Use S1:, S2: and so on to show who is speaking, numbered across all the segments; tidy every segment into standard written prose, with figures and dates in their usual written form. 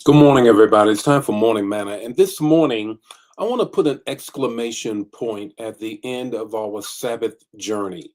S1: Good morning, everybody. It's time for Morning Manna. And this morning, I want to put an exclamation point at the end of our Sabbath journey.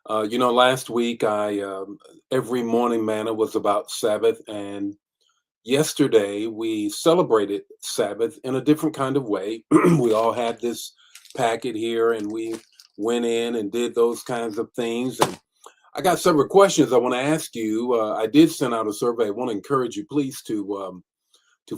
S1: Last week, every Morning Manna was about Sabbath. And yesterday, we celebrated Sabbath in a different kind of way. We all had this packet here and we went in and did those kinds of things. And I got several questions I want to ask you. I did send out a survey. I want to encourage you, please, to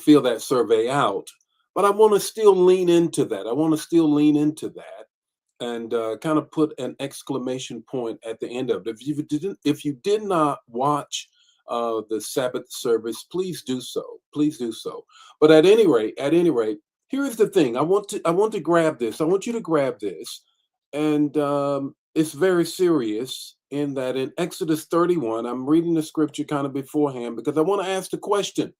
S1: fill that survey out. But I want to still lean into that. I want to still lean into that and kind of put an exclamation point at the end of it. If you did not watch the Sabbath service, please do so. Please do so. But at any rate, here is the thing. I want to grab this. I want you to grab this, and it's very serious. In that, in Exodus 31, I'm reading the scripture kind of beforehand because I want to ask the question.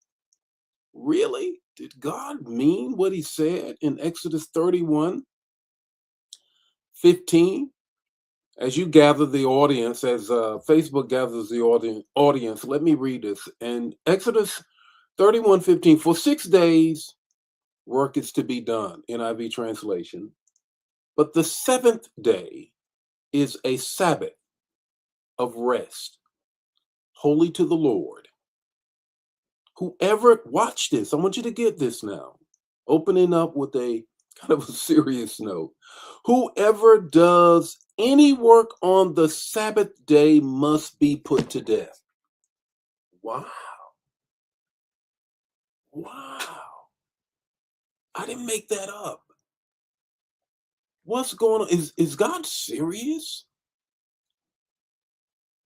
S1: Really? Did God mean what he said in Exodus 31:15? As you gather the audience, as Facebook gathers the audience, let me read this. And Exodus 31:15, for 6 days work is to be done, NIV translation. But the seventh day is a Sabbath of rest, holy to the Lord. Whoever, watch this, I want you to get this now, opening up with a kind of a serious note. Whoever does any work on the Sabbath day must be put to death. Wow. Wow. I didn't make that up. What's going on? Is God serious?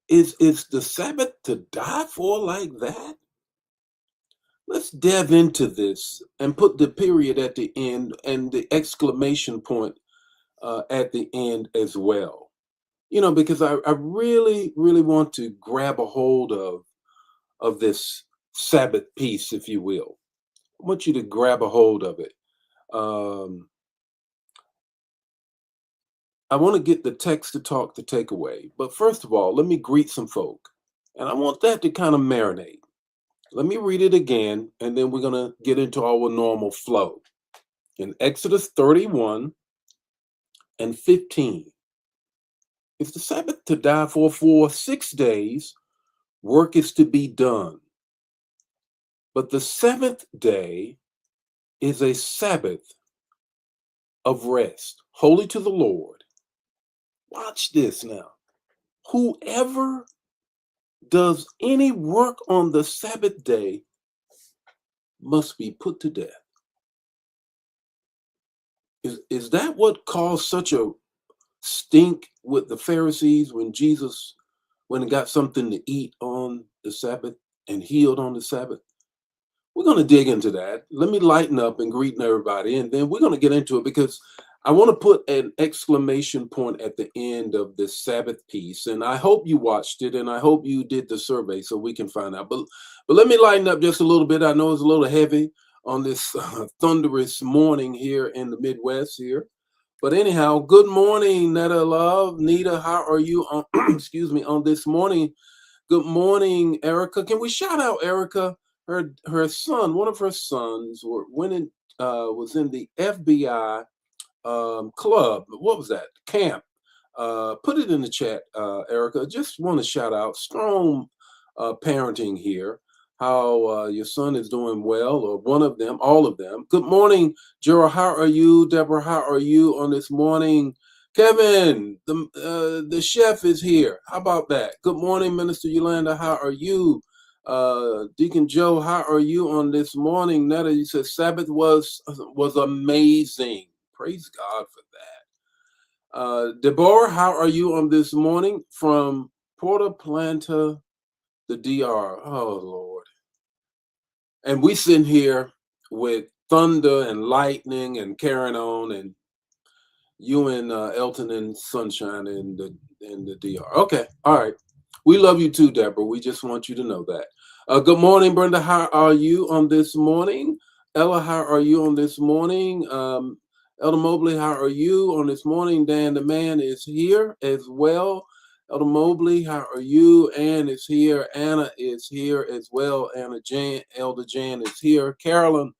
S1: Is the Sabbath to die for like that? Let's delve into this and put the period at the end and the exclamation point at the end as well. Because I really, really want to grab a hold of this Sabbath piece, if you will. I want you to grab a hold of it. Um, I want to get the text to talk the takeaway. But first of all, let me greet some folk. And I want that to kind of marinate. Let me read it again, and then we're going to get into our normal flow. In Exodus 31 and 15, is the Sabbath to die for 6 days, work is to be done. But the seventh day is a Sabbath of rest, holy to the Lord. Watch this now. Whoever does any work on the Sabbath day must be put to death. Is that what caused such a stink with the Pharisees when he got something to eat on the Sabbath and healed on the Sabbath? We're going to dig into that. Let me lighten up and greet everybody, and then we're going to get into it because I want to put an exclamation point at the end of this Sabbath piece. And I hope you watched it, and I hope you did the survey so we can find out. But let me lighten up just a little bit. I know it's a little heavy on this thunderous morning here in the Midwest here. But anyhow, good morning, Netta Love. Nita, how are you on excuse me, on this morning? Good morning, Erica. Can we shout out Erica? Her son, one of her sons, was in the FBI club. What was that? Camp. Put it in the chat, Erica. Just want to shout out strong parenting here. How your son is doing well, or one of them, all of them. Good morning, Gerald. How are you, Deborah? How are you on this morning? Kevin, the chef is here. How about that? Good morning, Minister Yolanda. How are you? Deacon Joe, how are you on this morning? Netta, you said Sabbath was amazing. Praise God for that. Deborah, how are you on this morning from Porta Planta, the DR? Oh, Lord. And we sitting here with thunder and lightning and carrying on, and you and Elton and Sunshine in the DR. Okay, all right. We love you too, Deborah. We just want you to know that. Good morning, Brenda. How are you on this morning? Ella, how are you on this morning? Elder Mobley, how are you on this morning? Dan the man is here as well. Elder Mobley, how are you? Ann is here. Anna is here as well. Anna Jan, Elder Jan is here. Carolyn,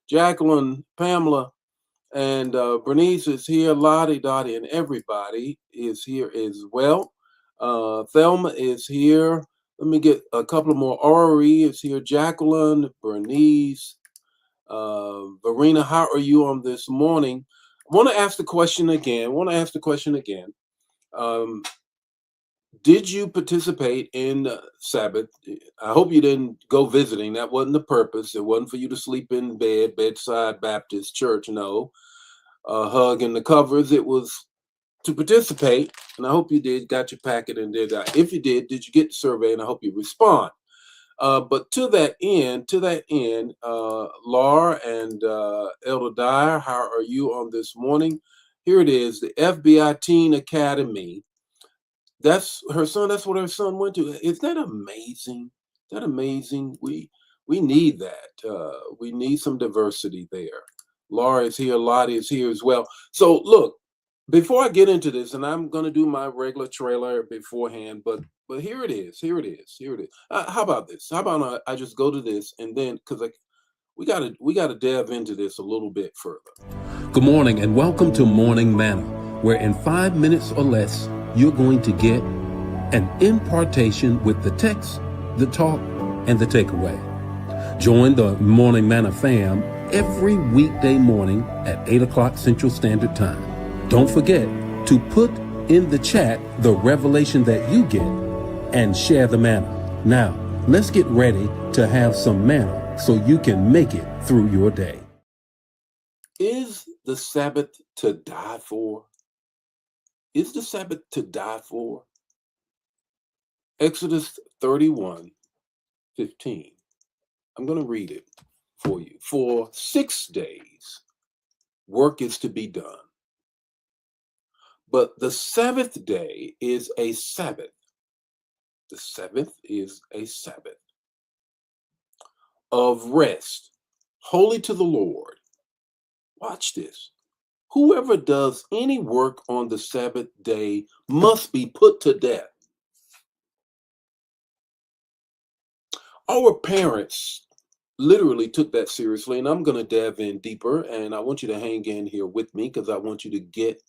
S1: Jacqueline, Pamela, and Bernice is here. Lottie, Dottie, and everybody is here as well. Thelma is here. Let me get a couple more. Ori is here. Jacqueline, Bernice, Verena, how are you on this morning? I want to ask the question again. Um, did you participate in Sabbath? I hope you didn't go visiting. That wasn't the purpose. It wasn't for you to sleep in bed, bedside Baptist church. No, hug in the covers. It was to participate, and I hope you did. Got your packet and did that. If you did you get the survey? And I hope you respond. But to that end, Laura and Elder Dyer, how are you on this morning? Here it is, the FBI Teen Academy. That's her son. That's what her son went to. Is that amazing? That amazing. We need that. We need some diversity there. Laura is here. Lottie is here as well. So look, before I get into this, and I'm going to do my regular trailer beforehand, but here it is. Here it is. Here it is. How about this? How about I just go to this and then because we gotta delve into this a little bit further.
S2: Good morning and welcome to Morning Manna, where in 5 minutes or less, you're going to get an impartation with the text, the talk, and the takeaway. Join the Morning Manna fam every weekday morning at 8 o'clock Central Standard Time. Don't forget to put in the chat the revelation that you get and share the manna. Now, let's get ready to have some manna so you can make it through your day.
S1: Is the Sabbath to die for? Is the Sabbath to die for? Exodus 31:15. I'm going to read it for you. For 6 days, work is to be done. But the seventh day is a Sabbath. The seventh is a Sabbath of rest, holy to the Lord. Watch this. Whoever does any work on the Sabbath day must be put to death. Our parents literally took that seriously, and I'm going to dive in deeper, and I want you to hang in here with me because I want you to get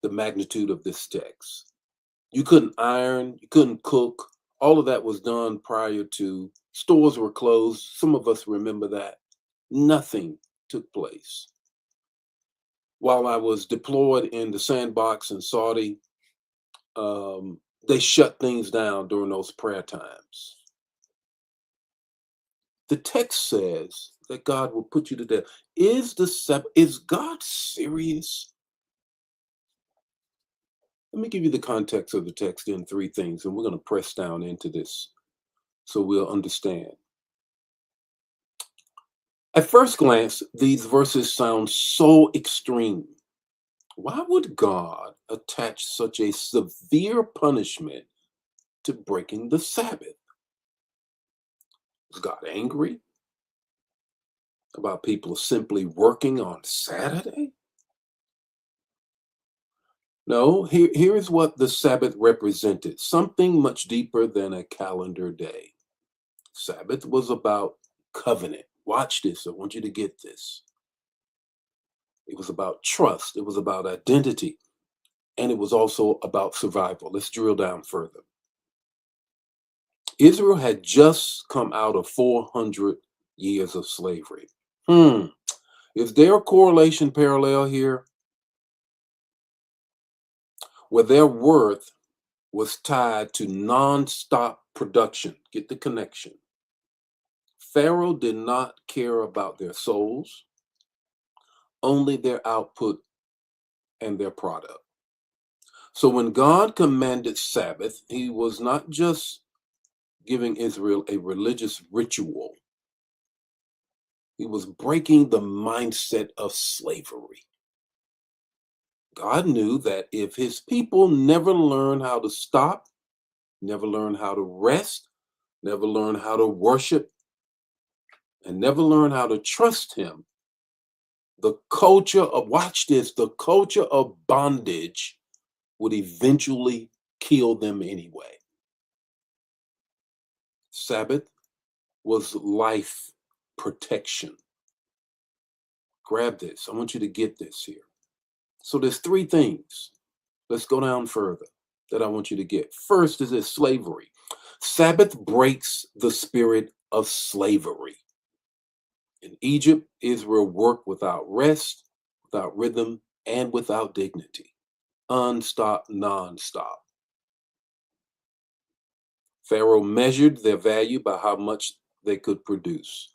S1: the magnitude of this text. You couldn't iron, you couldn't cook. All of that was done prior to stores were closed. Some of us remember that. Nothing took place. While I was deployed in the sandbox in Saudi, they shut things down during those prayer times. The text says that God will put you to death. Is God serious? Let me give you the context of the text in three things, and we're going to press down into this so we'll understand. At first glance, these verses sound so extreme. Why would God attach such a severe punishment to breaking the Sabbath? Is God angry about people simply working on Saturday? No, here is what the Sabbath represented, something much deeper than a calendar day. Sabbath was about covenant. Watch this. I want you to get this. It was about trust. It was about identity. And it was also about survival. Let's drill down further. Israel had just come out of 400 years of slavery. Is there a correlation parallel here where their worth was tied to non-stop production? Get the connection. Pharaoh did not care about their souls, only their output and their product. So when God commanded Sabbath, he was not just giving Israel a religious ritual. He was breaking the mindset of slavery. God knew that if his people never learn how to stop, never learn how to rest, never learn how to worship, and never learn how to trust him, the culture of, watch this, the culture of bondage would eventually kill them anyway. Sabbath was life protection. Grab this. I want you to get this here. So there's three things. Let's go down further that I want you to get. First is this slavery. Sabbath breaks the spirit of slavery. In Egypt, Israel worked without rest, without rhythm, and without dignity. Unstop, non-stop. Pharaoh measured their value by how much they could produce.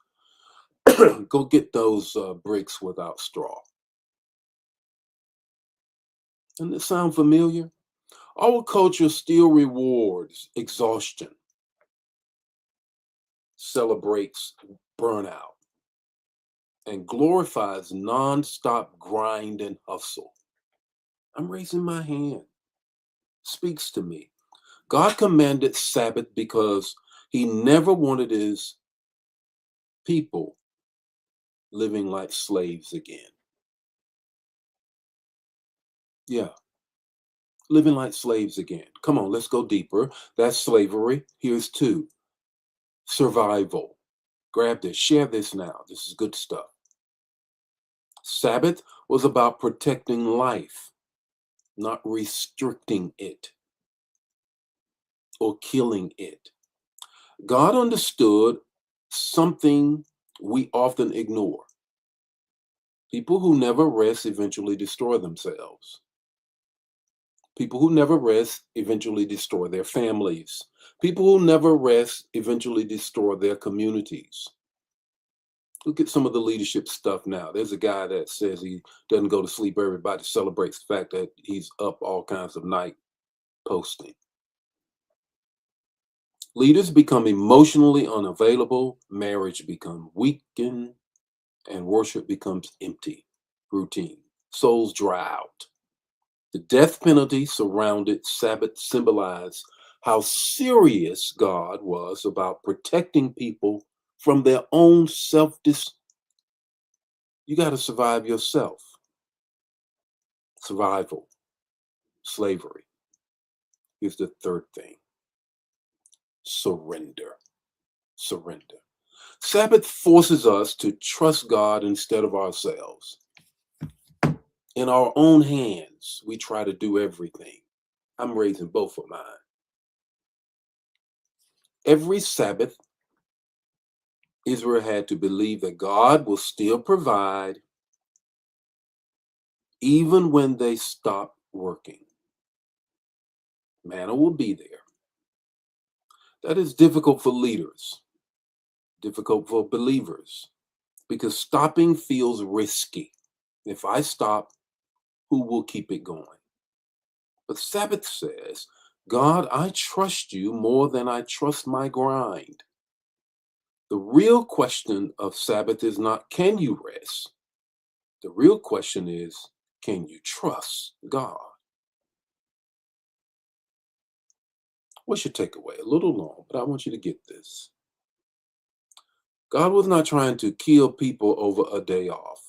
S1: Go get those bricks without straw. Doesn't it sound familiar? Our culture still rewards exhaustion, celebrates burnout, and glorifies non-stop grind and hustle. I'm raising my hand. Speaks to me. God commanded Sabbath because he never wanted his people living like slaves again. Yeah, living like slaves again. Come on, let's go deeper. That's slavery. Here's two. Survival. Grab this, share this now. This is good stuff. Sabbath was about protecting life, not restricting it or killing it. God understood something we often ignore. People who never rest eventually destroy themselves. People who never rest eventually destroy their families. People who never rest eventually destroy their communities. Look at some of the leadership stuff now. There's a guy that says he doesn't go to sleep. Everybody celebrates the fact that he's up all kinds of night posting. Leaders become emotionally unavailable, marriage becomes weakened, and worship becomes empty, routine. Souls dry out. The death penalty surrounded Sabbath symbolized how serious God was about protecting people from their own self-destruction. You got to survive yourself. Survival, slavery. Here's the third thing. Surrender. Surrender. Sabbath forces us to trust God instead of ourselves. In our own hands, we try to do everything. I'm raising both of mine. Every Sabbath, Israel had to believe that God will still provide even when they stop working. Manna will be there. That is difficult for leaders, difficult for believers, because stopping feels risky. If I stop, who will keep it going? But Sabbath says, God, I trust you more than I trust my grind. The real question of Sabbath is not, can you rest? The real question is, can you trust God? What's your takeaway? A little long, but I want you to get this. God was not trying to kill people over a day off.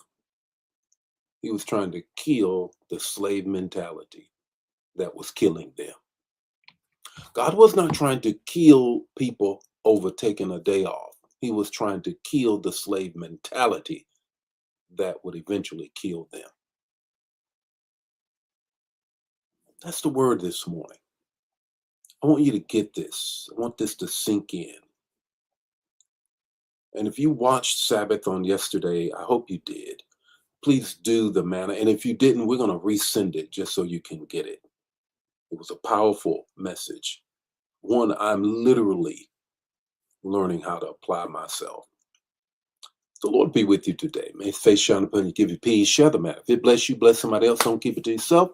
S1: He was trying to kill the slave mentality that was killing them. God was not trying to kill people over taking a day off. He was trying to kill the slave mentality that would eventually kill them. That's the word this morning. I want you to get this. I want this to sink in. And if you watched Sabbath on yesterday, I hope you did. Please do the manna. And if you didn't, we're going to resend it just so you can get it. It was a powerful message. One I'm literally learning how to apply myself. The Lord be with you today. May his face shine upon you, give you peace. Share the manna. If it bless you, bless somebody else. Don't keep it to yourself.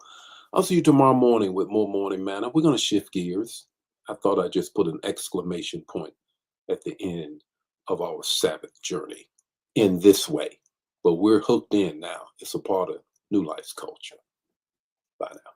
S1: I'll see you tomorrow morning with more morning manna. We're going to shift gears. I thought I'd just put an exclamation point at the end of our Sabbath journey in this way. But we're hooked in now. It's a part of New Life's culture. Bye now.